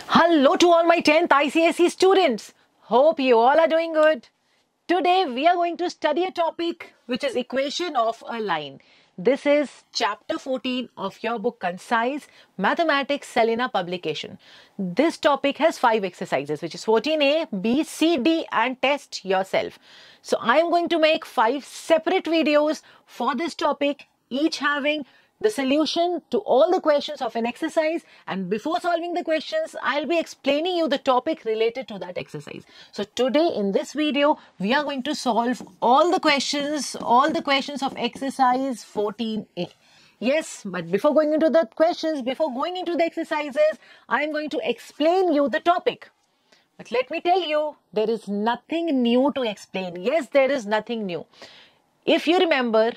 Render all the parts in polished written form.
Hello to all my 10th ICSE students. Hope you all are doing good. Today we are going to study a topic which is equation of a line. This is chapter 14 of your book Concise Mathematics Selena publication. This topic has 5 exercises, which is 14A, B, C, D and test yourself. So I am going to make 5 separate videos for this topic, each having the solution to all the questions of an exercise, and before solving the questions, I'll be explaining you the topic related to that exercise. So today in this video, we are going to solve all the questions of exercise 14A. Yes, but before going into the questions, before going into the exercises, I am going to explain you the topic. But let me tell you, there is nothing new to explain. Yes, there is nothing new. If you remember,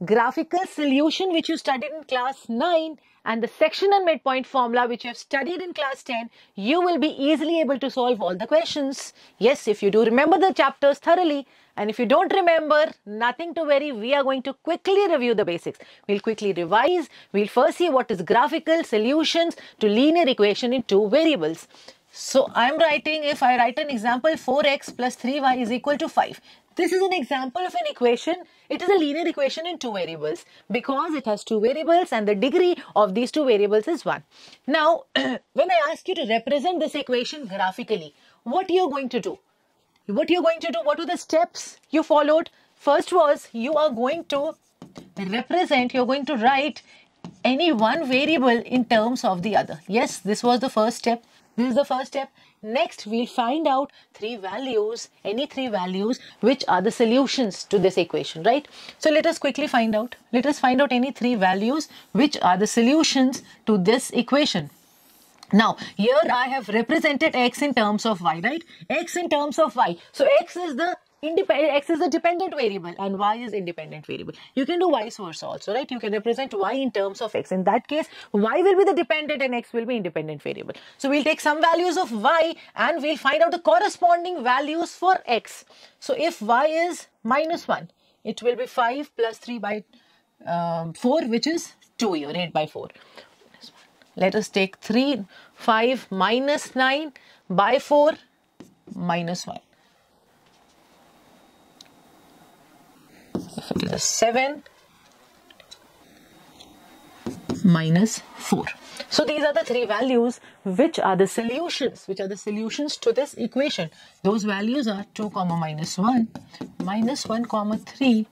graphical solution which you studied in class 9 and the section and midpoint formula which you have studied in class 10, you will be easily able to solve all the questions. Yes, if you do remember the chapters thoroughly, and if you don't remember, nothing to worry, we are going to quickly review the basics. We'll quickly revise. We'll first see what is graphical solutions to linear equation in 2 variables. So I'm writing, if I write an example, 4x plus 3y is equal to 5. This is an example of an equation. It is a linear equation in 2 variables because it has 2 variables and the degree of these 2 variables is 1. Now, when I ask you to represent this equation graphically, what you're going to do? What are the steps you followed? First was you are going to represent, you're going to write any one variable in terms of the other. Yes, this was the first step. This is the first step. Next, we'll find out 3 values, any 3 values, which are the solutions to this equation, right? So let us quickly find out. Let us find out any 3 values, which are the solutions to this equation. Now, here I have represented x in terms of y, right? X in terms of y. So x is the dependent variable and y is independent variable. You can do vice versa also, right? You can represent y in terms of x. In that case, y will be the dependent and x will be independent variable. So we'll take some values of y and we'll find out the corresponding values for x. So if y is minus 1, it will be 5 plus 3 by 4, which is 2 here, 8 by 4. Let us take 5 minus 9 by 4 minus 1. If it is 7 minus 4. So these are the 3 values which are the solutions, to this equation. Those values are 2 comma minus 1, minus 1 comma 3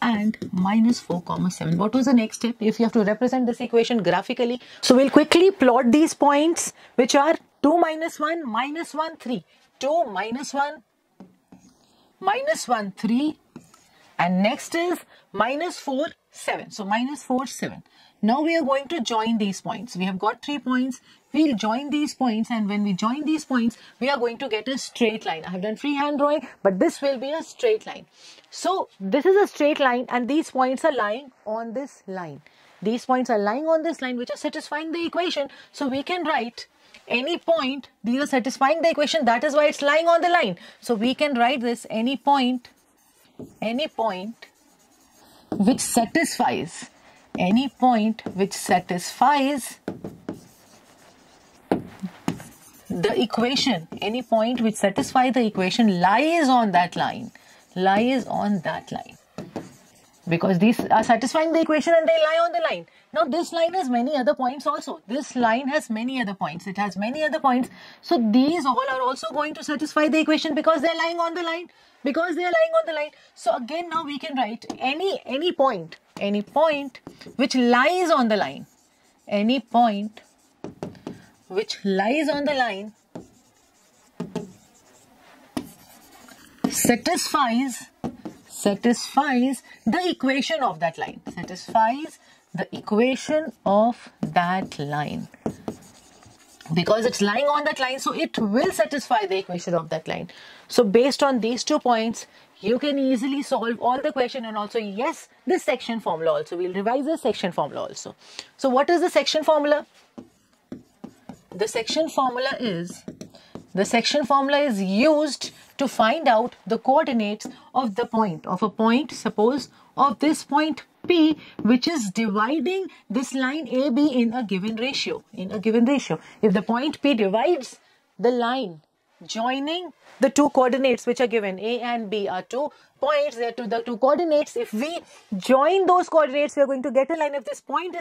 and minus 4 comma 7. What was the next step if you have to represent this equation graphically? So we'll quickly plot these points which are 2 minus 1, minus 1, 3. 2 minus 1, minus 1, 3. And next is minus 4, 7. So minus 4, 7. Now we are going to join these points. We have got 3 points. We'll join these points, and when we join these points, we are going to get a straight line. I have done freehand drawing, but this will be a straight line. So this is a straight line and these points are lying on this line. These points are lying on this line which are satisfying the equation. So we can write any point, these are satisfying the equation, that is why it's lying on the line. So we can write this any point which satisfies, the equation, any point which satisfies the equation lies on that line, because these are satisfying the equation and they lie on the line. Now this line has many other points also. This line has many other points. It has many other points. So these all are also going to satisfy the equation because they are lying on the line. So again, now we can write any point which lies on the line. Any point which lies on the line satisfies the equation of that line. Because it's lying on that line, so it will satisfy the equation of that line. So based on these 2 points, you can easily solve all the question, and also, yes, this section formula also. We'll revise the section formula also. So what is the section formula? The section formula is used to find out the coordinates of a point. Suppose of this point P which is dividing this line AB in a given ratio. If the point P divides the line joining the two coordinates which are given, A and B are 2 points, they are the two coordinates. If we join those coordinates, we are going to get a line. If this point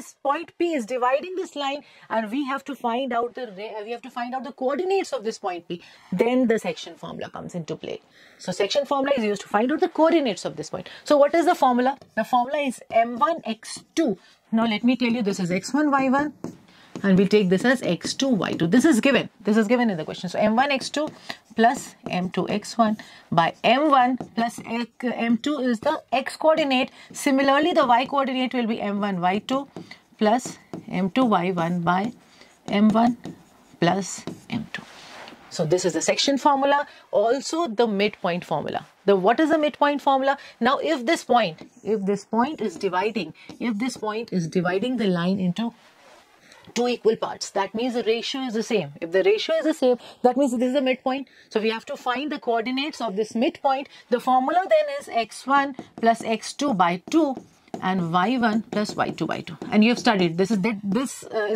P is dividing this line, and we have to find out the coordinates of this point P, then the section formula comes into play. So section formula is used to find out the coordinates of this point. So what is the formula? The formula is m1 x2. Now let me tell you, this is x1 y1. And we'll take this as x2, y2. This is given in the question. So m1 x2 plus m2 x1 by m1 plus m2 is the x coordinate. Similarly, the y coordinate will be m1 y2 plus m2 y1 by m1 plus m2. So this is the section formula, also the midpoint formula. What is the midpoint formula? Now if this point is dividing the line into two equal parts, that means the ratio is the same. If the ratio is the same, that means this is the midpoint. So we have to find the coordinates of this midpoint. The formula then is x1 plus x2 by 2 and y1 plus y2 by 2. And you have studied, this is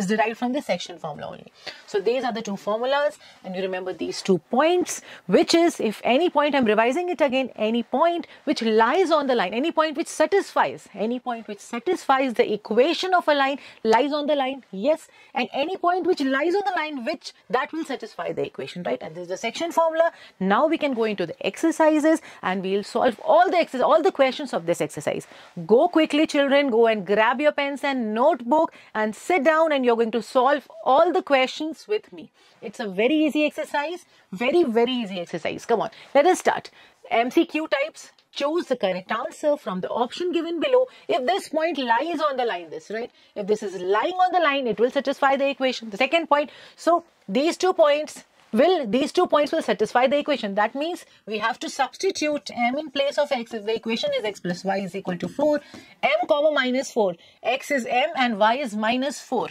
derived from the section formula only. So these are the two formulas, and you remember these 2 points, which is, if any point, I'm revising it again, any point which lies on the line, any point which satisfies the equation of a line lies on the line, yes, and any point which lies on the line that will satisfy the equation, right? And this is the section formula. Now we can go into the exercises and we'll solve all the questions of this exercise. Go quickly, children, go and grab your pens and notebook and sit down, and you're going to solve all the questions with me. It's a very easy exercise, very easy exercise. Come on, let us start. MCQ types. Choose the correct answer from the option given below. If this point lies on the line, if this is lying on the line, it will satisfy the equation. The second point, so these 2 points will satisfy the equation. That means we have to substitute m in place of x. If the equation is x plus y is equal to 4, m comma minus 4, x is m and y is minus 4.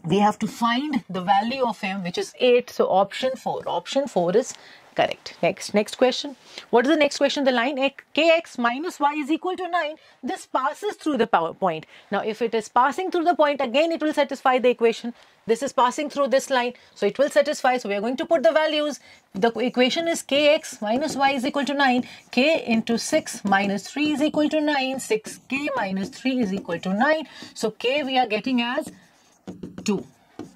We have to find the value of m, which is 8. So option 4 is correct. Next question. What is the next question? The line kx minus y is equal to 9. This passes through the point. Now, if it is passing through the point, again it will satisfy the equation. This is passing through this line, so it will satisfy. So we are going to put the values. The equation is kx minus y is equal to 9. K into 6 minus 3 is equal to 9. 6k minus 3 is equal to 9. So k we are getting as 2.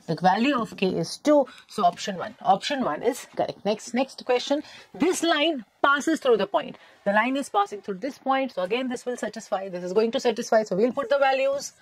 The value of k is 2. So option 1 is correct. Next question. This line passes through the point. The line is passing through this point. So again, this will satisfy. This is going to satisfy. So we'll put the values.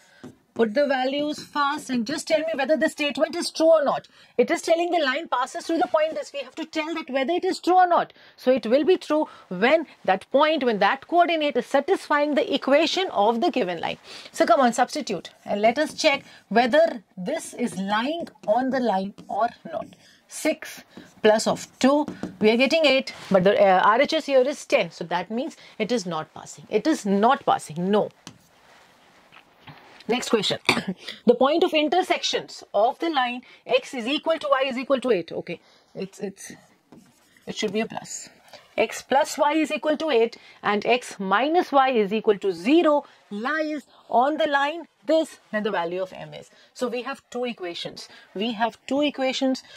Put the values fast and just tell me whether the statement is true or not. It is telling the line passes through the point. We have to tell that whether it is true or not. So it will be true when that coordinate is satisfying the equation of the given line. So come on, substitute and let us check whether this is lying on the line or not. 6 plus of 2, we are getting 8, but the RHS here is 10. So that means it is not passing. No. Next question. The point of intersections of the line x is equal to y is equal to 8. Okay, it should be a plus. X plus y is equal to 8 and x minus y is equal to 0 lies on the line this, then the value of m is. So we have 2 equations.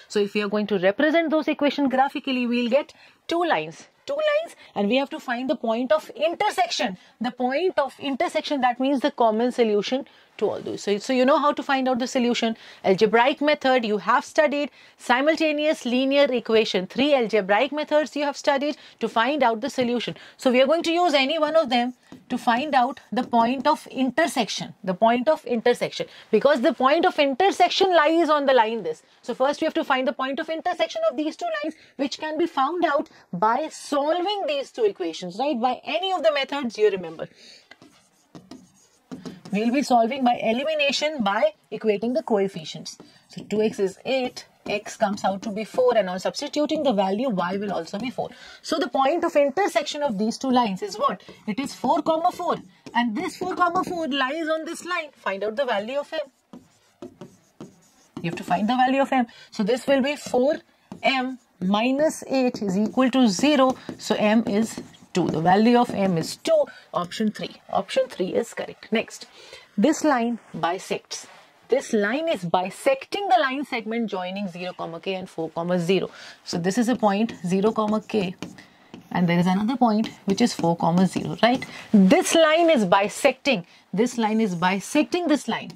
So if we are going to represent those equations graphically, we'll get 2 lines, and we have to find the point of intersection. That means the common solution to all those. So you know how to find out the solution. Algebraic method you have studied. Simultaneous linear equation. 3 algebraic methods you have studied to find out the solution. So we are going to use any one of them to find out the point of intersection. Because the point of intersection lies on the line this. So first we have to find the point of intersection of these 2 lines, which can be found out by solving these 2 equations, right? By any of the methods you remember. We will be solving by elimination by equating the coefficients. So 2x is 8, x comes out to be 4, and on substituting the value, y will also be 4. So the point of intersection of these 2 lines is what? It is 4, 4. And this 4, 4 lies on this line. Find out the value of m. You have to find the value of m. So this will be 4m minus 8 is equal to 0. So m is 2. The value of m is 2. Option 3. Option 3 is correct. Next, this line bisects. This line is bisecting the line segment joining 0, k and 4, 0. So this is a point 0, k. And there is another point which is 4, 0, right? This line is bisecting. This line is bisecting this line.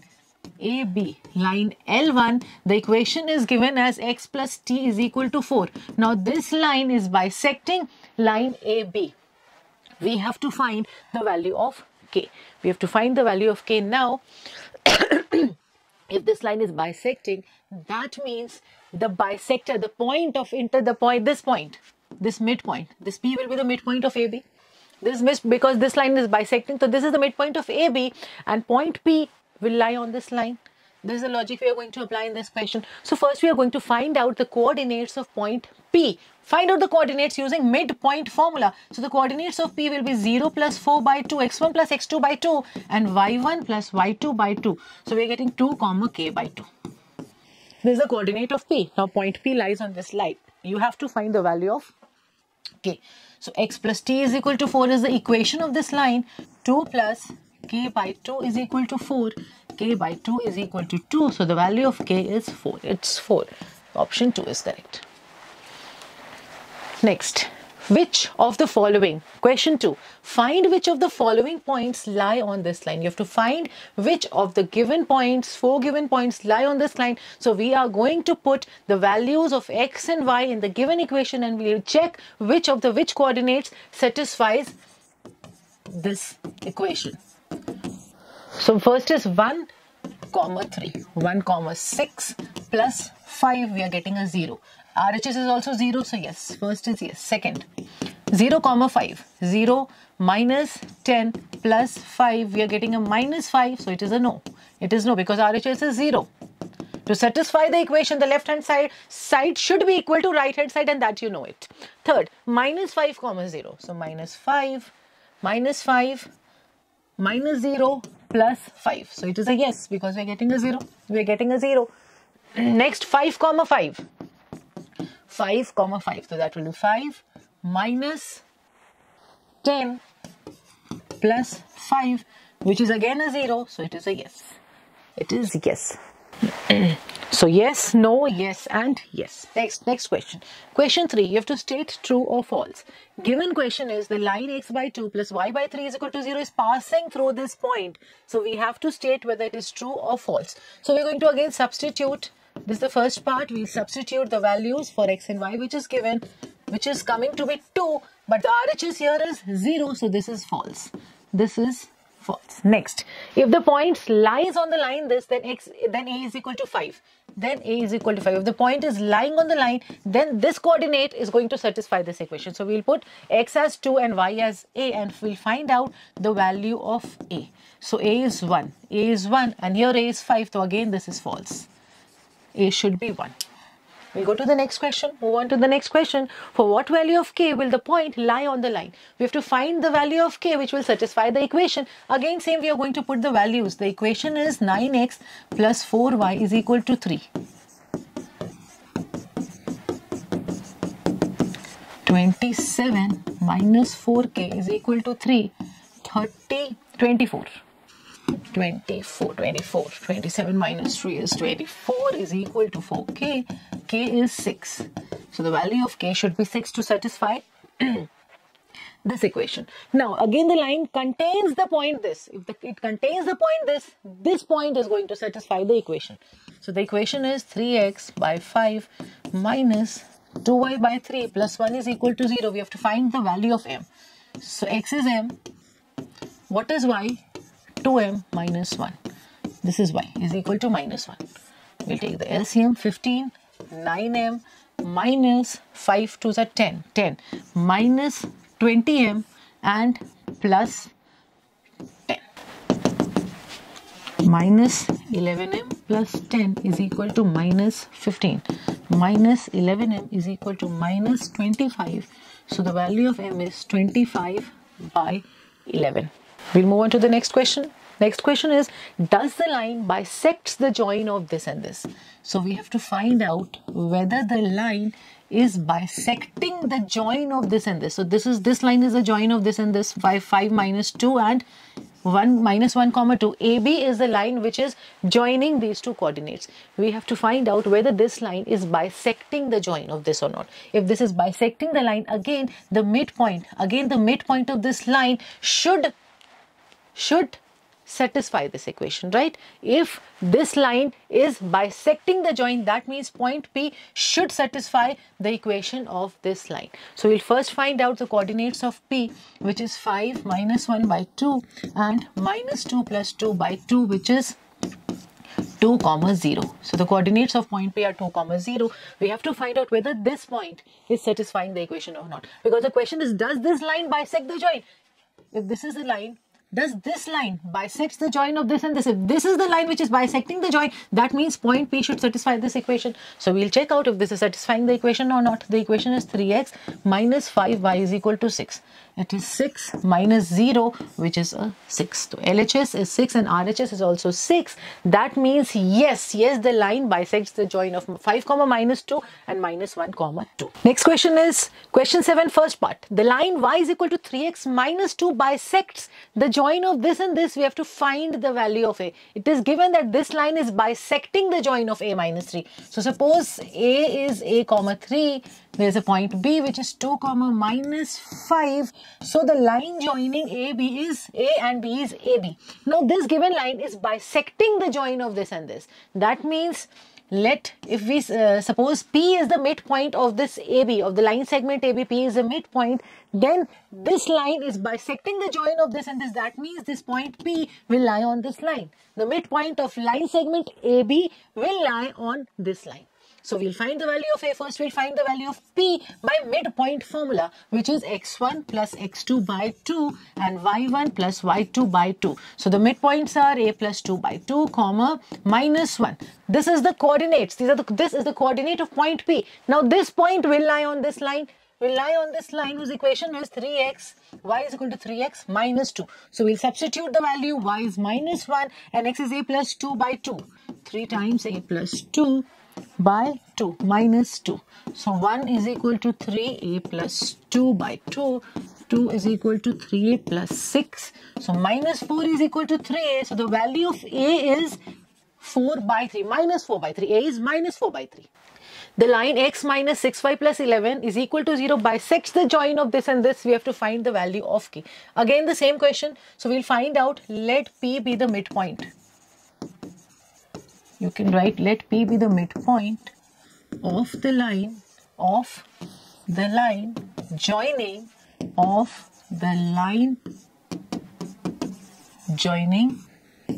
AB, line L1, the equation is given as x plus t is equal to 4. Now this line is bisecting line AB. We have to find the value of k. We have to find the value of k now. If this line is bisecting, that means the bisector, the point of this midpoint, this P will be the midpoint of AB. Because this line is bisecting, so this is the midpoint of AB and point P will lie on this line. This is the logic we are going to apply in this question. So first we are going to find out the coordinates of point P. Find out the coordinates using midpoint formula. So the coordinates of P will be 0 plus 4 by 2, x1 plus x2 by 2 and y1 plus y2 by 2. So we are getting 2, k by 2. This is the coordinate of P. Now point P lies on this line. You have to find the value of k. So x plus t is equal to 4 is the equation of this line. 2 plus k by 2 is equal to 4. K by 2 is equal to 2. So the value of k is 4. It's 4. Option 2 is correct. Next, which of the following, question 2, find which of the following points lie on this line. You have to find which of the given points, 4 given points lie on this line. So we are going to put the values of x and y in the given equation and we will check which coordinates satisfies this equation. So first is 1, 3. 1, 6 plus 5, we are getting a 0. RHS is also 0, so yes, first is yes. Second, 0, 5. 0 minus 10 plus 5, we are getting a minus 5, so it is a no. It is no because RHS is 0. To satisfy the equation, the left hand side should be equal to right hand side and that you know it. Third, minus 5, 0. So minus 5, minus 0 plus 5. So it is a yes because we are getting a 0. We are getting a 0. Next, 5, 5. 5, 5. So that will be 5 minus 10 plus 5, which is again a 0. So it is a yes. It is yes. So yes, no, yes and yes. Next question. Question 3. You have to state true or false. Given question is the line x by 2 plus y by 3 is equal to 0 is passing through this point. So we have to state whether it is true or false. So we're going to again substitute. This is the first part. We'll substitute the values for x and y which is given, which is coming to be 2. But the RHS here is 0. So this is false. This is false. Next, if the point lies on the line this, then a is equal to 5. Then a is equal to 5. If the point is lying on the line, then this coordinate is going to satisfy this equation. So we'll put x as 2 and y as a and we'll find out the value of a. So a is 1. A is 1 and here a is 5. So again this is false. A should be 1. We'll go to the next question. Move on to the next question. For what value of k will the point lie on the line? We have to find the value of k which will satisfy the equation. Again same, we are going to put the values. The equation is 9x plus 4y is equal to 3. 27 minus 4k is equal to 3. 24. 27 minus 3 is 24 is equal to 4k. K is 6. So the value of k should be 6 to satisfy this equation. Now again the line contains the point this. If it contains the point this point is going to satisfy the equation. So the equation is 3x by 5 minus 2y by 3 plus 1 is equal to 0. We have to find the value of m. So x is m. What is y? 2m minus 1. This is y is equal to minus 1. We'll take the LCM. 15, 9m minus 5 to the 10. 10 minus 20m and plus 10. Minus 11m plus 10 is equal to minus 15. Minus 11m is equal to minus 25. So the value of m is 25 by 11. We'll move on to the next question. Next question is, does the line bisects the join of this and this? So we have to find out whether the line is bisecting the join of this and this. So this line is the join of this and this, 5 minus 2 and 1 minus 1 comma 2. AB is the line which is joining these two coordinates. We have to find out whether this line is bisecting the join of this or not. If this is bisecting the line, again the midpoint of this line should satisfy this equation, right? If this line is bisecting the join, that means point P should satisfy the equation of this line. So we'll first find out the coordinates of P, which is 5 minus 1 by 2 and minus 2 plus 2 by 2, which is 2 comma 0. So the coordinates of point P are 2 comma 0. We have to find out whether this point is satisfying the equation or not, because the question is, does this line bisect the join? If this is the line, does this line bisects the join of this and this? If this is the line which is bisecting the join, that means point P should satisfy this equation. So we'll check out if this is satisfying the equation or not. The equation is 3x minus 5y is equal to 6. It is 6 minus 0, which is a 6. So LHS is 6 and RHS is also 6. That means yes, the line bisects the join of 5 comma minus 2 and minus 1 comma 2. Next question is question 7, first part. The line y is equal to 3x minus 2 bisects the join of this and this. We have to find the value of a. It is given that this line is bisecting the join of a minus 3. So suppose a is a comma 3. There is a point B which is 2 comma minus 5. So the line joining AB is A and B is AB. Now this given line is bisecting the join of this and this. That means if we suppose P is the midpoint of this AB, of the line segment AB, P is the midpoint, then this line is bisecting the join of this and this. That means this point P will lie on this line. The midpoint of line segment AB will lie on this line. So we'll find the value of A. First we'll find the value of P by midpoint formula, which is x1 plus x2 by 2 and y1 plus y2 by 2. So the midpoints are A plus 2 by 2 comma minus 1. This is the coordinates. This is the coordinate of point P. Now this point will lie on this line. Whose equation is 3x, y is equal to 3x minus 2. So we'll substitute the value, y is minus 1 and x is a plus 2 by 2. 3 times a plus 2 by 2 minus 2. So 1 is equal to 3a plus 2 by 2. 2 is equal to 3a plus 6. So minus 4 is equal to 3a. So the value of a is 4 by 3. Minus 4 by 3. A is minus 4 by 3. The line x minus 6y plus 11 is equal to 0 bisects the join of this and this. We have to find the value of k. Again the same question. So we'll find out, let P be the midpoint. You can write let P be the midpoint of the line joining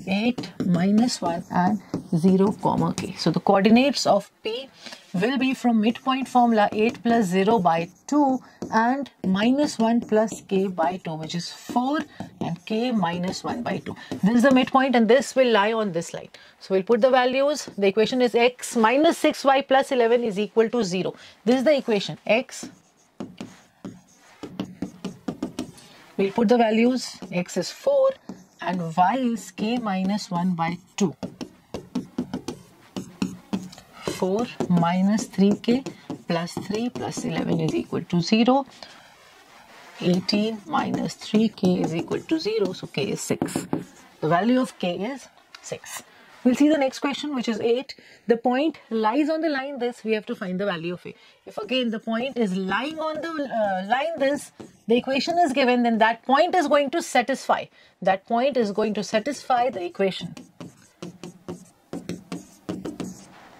8 minus 1 and 0 comma k. So the coordinates of P will be from midpoint formula 8 plus 0 by 2 and minus 1 plus k by 2, which is 4 and k minus 1 by 2. This is the midpoint and this will lie on this line. So we'll put the values. The equation is x minus 6y plus 11 is equal to 0. This is the equation x. We'll put the values. X is 4 and y is k minus 1 by 2. 4 minus 3k plus 3 plus 11 is equal to 0. 18 minus 3k is equal to 0. So k is 6. The value of k is 6. We'll see the next question, which is 8. The point lies on the line this. We have to find the value of a. If again the point is lying on the line this, the equation is given, then that point is going to satisfy. That point is going to satisfy the equation.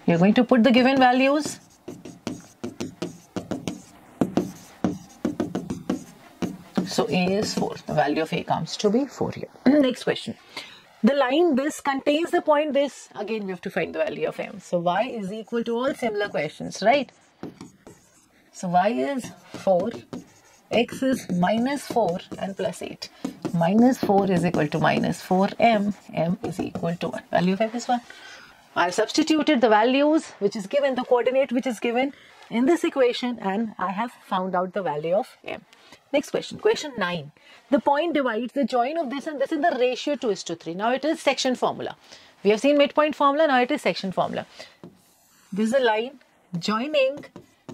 You're going to put the given values. So A is 4. The value of A comes to be 4 here. Next question. The line this contains the point this. Again, we have to find the value of M. So Y is equal to all similar questions, right? So Y is 4. X is minus 4 and plus 8. Minus 4 is equal to minus 4m. M is equal to 1. Value of M is 1. I have substituted the values which is given, the coordinate which is given. in this equation and I have found out the value of m. Next question, question 9. The point divides the join of this and this in the ratio 2:3. Now it is section formula. We have seen midpoint formula, now it is section formula. This is a line joining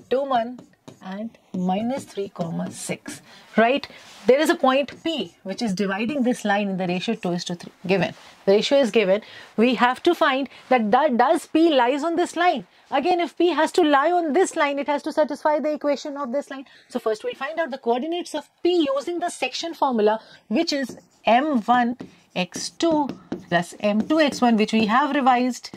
2, 1 and -3, 6, right? There is a point P which is dividing this line in the ratio 2:3 given. The ratio is given. We have to find that does P lies on this line. Again, if P has to lie on this line, it has to satisfy the equation of this line. So first we'll find out the coordinates of P using the section formula, which is m1 x2 plus m2 x1, which we have revised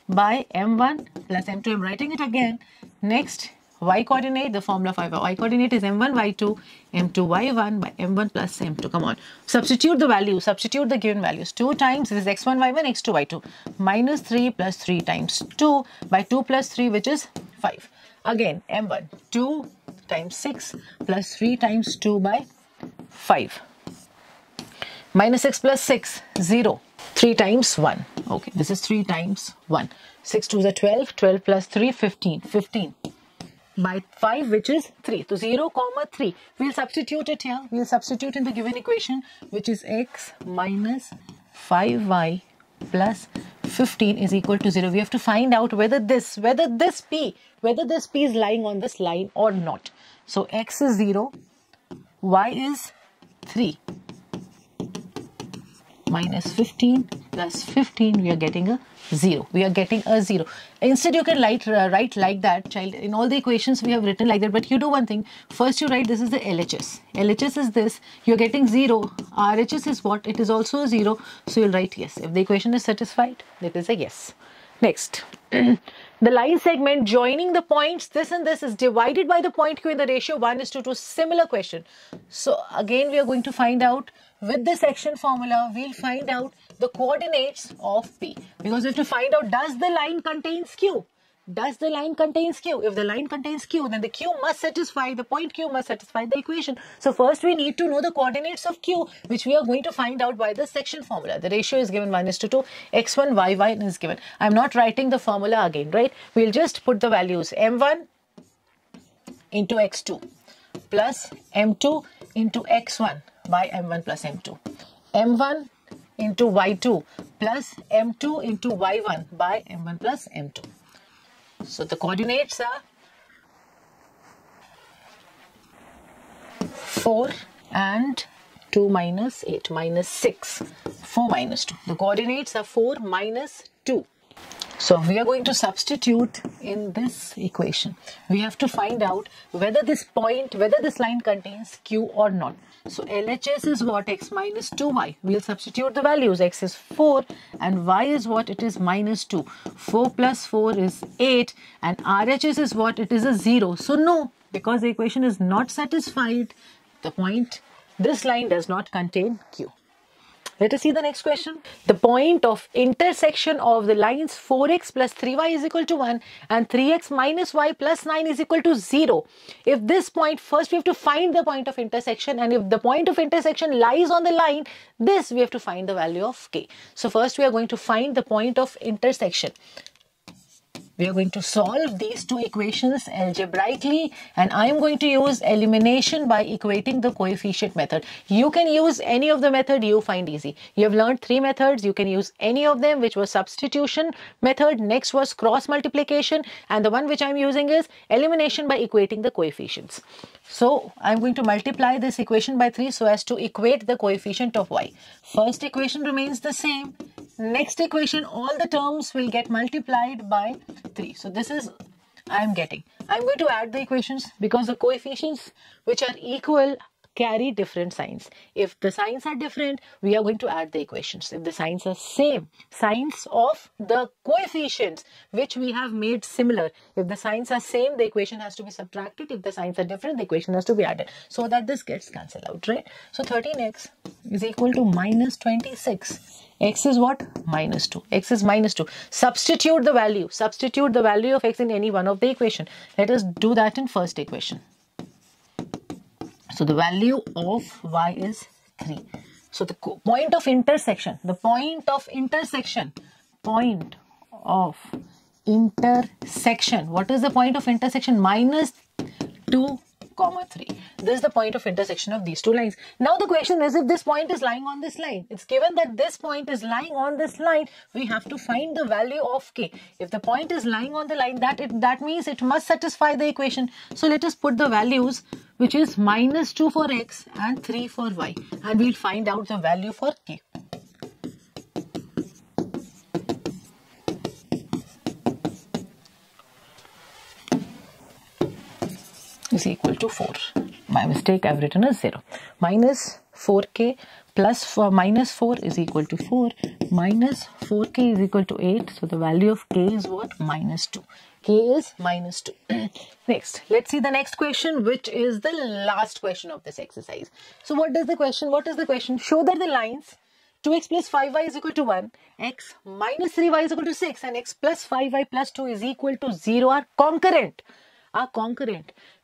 by m1 plus m2. I'm writing it again. Next, y coordinate, the formula for y coordinate is m1 y2 m2 y1 by m1 plus m2. Come on, substitute the value, substitute the given values. 2 times this is x1 y1 x2 y2 -3 plus 3 times 2 by 2 plus 3, which is 5. Again m1 2 times 6 plus 3 times 2 by 5 -6 plus 6 0. 3 times 1. Okay, this is 3 times 1. 6 2s are 12. 12 plus 3 15. 15 by 5, which is 3. So 0, 3. We'll substitute it here. We'll substitute in the given equation, which is x minus 5y plus 15 is equal to 0. We have to find out whether this P is lying on this line or not. So x is 0, y is 3. Minus 15 plus 15, we are getting a 0. We are getting a 0. Instead, you can write like that, child. In all the equations, we have written like that. But you do one thing. First, you write this is the LHS. LHS is this. You're getting 0. RHS is what? It is also a 0. So, you'll write yes. If the equation is satisfied, it is a yes. Next. The line segment joining the points this and this is divided by the point Q in the ratio 1:2. Similar question. So again we are going to find out with the section formula, we'll find out the coordinates of P, because we have to find out, does the line contains Q? Does the line contains Q? If the line contains Q, then the Q must satisfy, the point Q must satisfy the equation. So first we need to know the coordinates of Q, which we are going to find out by the section formula. The ratio is given 1:2, x1, y1 is given. I'm not writing the formula again, right? We'll just put the values m1 into x2 plus m2 into x1 by m1 plus m2. m1 into y2 plus m2 into y1 by m1 plus m2. So the coordinates are 4 and 2 minus 8 minus 6. 4 minus 2. The coordinates are 4 minus 2. So we are going to substitute in this equation. We have to find out whether this line contains Q or not. So LHS is what? X minus 2y. We'll substitute the values. X is 4 and y is what? It is minus 2. 4 plus 4 is 8 and RHS is what? It is a 0. So no, because the equation is not satisfied, the point, this line does not contain Q. Let us see the next question. The point of intersection of the lines 4x plus 3y is equal to 1 and 3x minus y plus 9 is equal to 0. If this point, first we have to find the point of intersection, and if the point of intersection lies on the line, this we have to find the value of k. So first we are going to find the point of intersection. We are going to solve these two equations algebraically, and I am going to use elimination by equating the coefficient method. You can use any of the method you find easy. You have learned 3 methods. You can use any of them, which was substitution method. Next was cross multiplication, and the one which I am using is elimination by equating the coefficients. So I am going to multiply this equation by 3 so as to equate the coefficient of y. First equation remains the same. Next equation, all the terms will get multiplied by 3. So this is, I'm going to add the equations because the coefficients which are equal carry different signs. If the signs are different, we are going to add the equations. If the signs are same, signs of the coefficients which we have made similar, if the signs are same, the equation has to be subtracted. If the signs are different, the equation has to be added so that this gets cancelled out, right? So 13x is equal to minus 26. X is what? Minus 2. X is minus 2. Substitute the value. Substitute the value of x in any one of the equation. Let us do that in first equation. So the value of y is 3. So the point of intersection, intersection. What is the point of intersection? Minus 2, 3. This is the point of intersection of these two lines. Now the question is, if this point is lying on this line, it's given that this point is lying on this line, we have to find the value of k. If the point is lying on the line, that means it must satisfy the equation. So let us put the values, which is minus 2 for x and 3 for y, and we'll find out the value for k. Is equal to 4. By mistake, I've written as 0. Minus 4k plus minus 4 is equal to 4. Minus 4k is equal to 8. So the value of k is what? Minus 2. K is minus 2. Next, let's see the next question, which is the last question of this exercise. So what is the question? Show that the lines 2x plus 5y is equal to 1, x minus 3y is equal to 6, and x plus 5y plus 2 is equal to 0 are concurrent.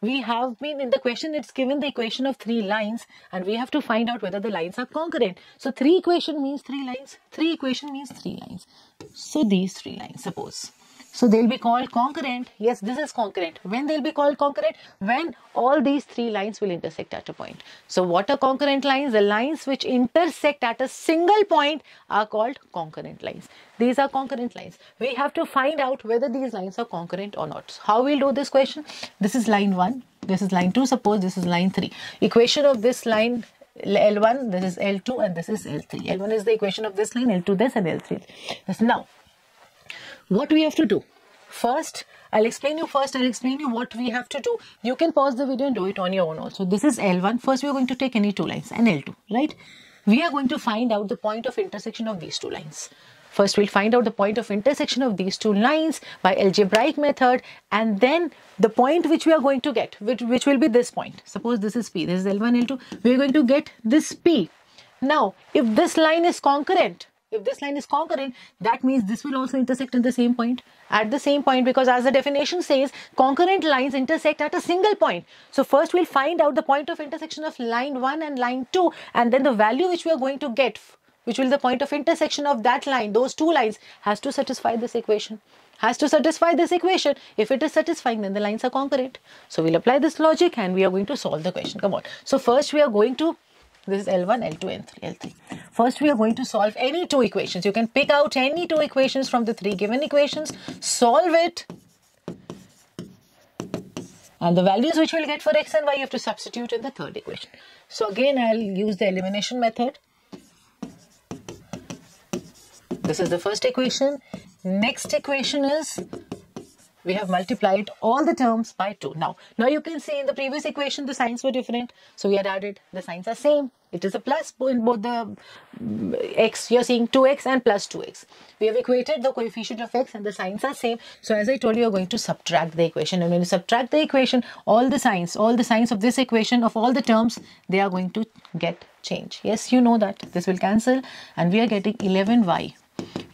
We have been in the question, it's given the equation of 3 lines, and we have to find out whether the lines are concurrent. So 3 equation means 3 lines, 3 equation means 3 lines. So these 3 lines, suppose. So they'll be called concurrent. Yes, this is concurrent. When they'll be called concurrent? When all these 3 lines will intersect at a point. So what are concurrent lines? The lines which intersect at a single point are called concurrent lines. These are concurrent lines. We have to find out whether these lines are concurrent or not. How we'll do this question? This is line 1. This is line 2. Suppose this is line 3. Equation of this line L1, this is L2, and this is L3. L1 is the equation of this line, L2 this, and L3 this. Now, what we have to do? First, I'll explain you what we have to do. You can pause the video and do it on your own also. This is L1. First, we are going to take any 2 lines and L2, right? We are going to find out the point of intersection of these 2 lines. First, we'll find out the point of intersection of these 2 lines by algebraic method, and then the point which we are going to get, which will be this point. Suppose this is P, this is L1, L2. We are going to get this P. Now, if this line is concurrent, that means this will also intersect at the same point. Because as the definition says, concurrent lines intersect at a single point. So first we'll find out the point of intersection of line 1 and line 2, and then the value which we are going to get, which will be the point of intersection of that line, those 2 lines, has to satisfy this equation. If it is satisfying, then the lines are concurrent. So we'll apply this logic and we are going to solve the question. Come on. So first we are going to, this is L1, L2, and L3. First, we are going to solve any 2 equations. You can pick out any 2 equations from the 3 given equations, solve it, and the values which we'll get for x and y, you have to substitute in the 3rd equation. So again, I'll use the elimination method. This is the first equation. Next equation is, we have multiplied all the terms by 2. Now you can see in the previous equation the signs were different. So we had added, the signs are same. It is a plus in both the x. You are seeing 2x and plus 2x. We have equated the coefficient of x and the signs are same. So as I told you, you are going to subtract the equation. And when you subtract the equation, all the signs of this equation, of all the terms, they are going to get changed. Yes, you know that. This will cancel and we are getting 11y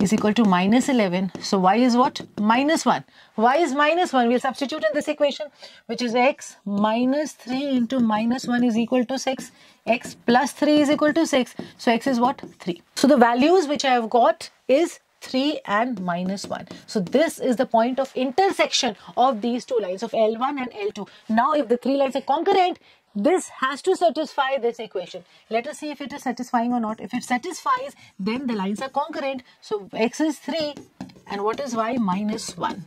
is equal to minus 11. So y is what? Minus 1. Y is minus 1. We'll substitute in this equation, which is x minus 3 into minus 1 is equal to 6. X plus 3 is equal to 6. So x is what? 3. So the values which I have got is 3 and minus 1. So this is the point of intersection of these 2 lines of L1 and L2. Now if the 3 lines are concurrent, this has to satisfy this equation. Let us see if it is satisfying or not. If it satisfies, then the lines are concurrent. So x is 3 and what is y? Minus 1.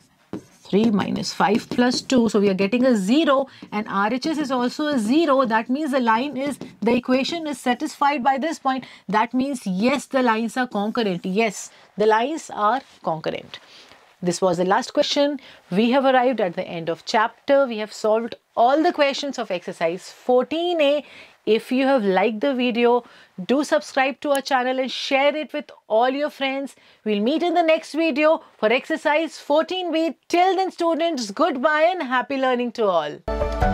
3 minus 5 plus 2. So we are getting a 0 and RHS is also a 0. That means the equation is satisfied by this point. That means yes, the lines are concurrent. Yes, the lines are concurrent. This was the last question. We have arrived at the end of chapter. We have solved all the questions of exercise 14A. If you have liked the video, do subscribe to our channel and share it with all your friends. We'll meet in the next video for exercise 14B. Till then, students, goodbye and happy learning to all.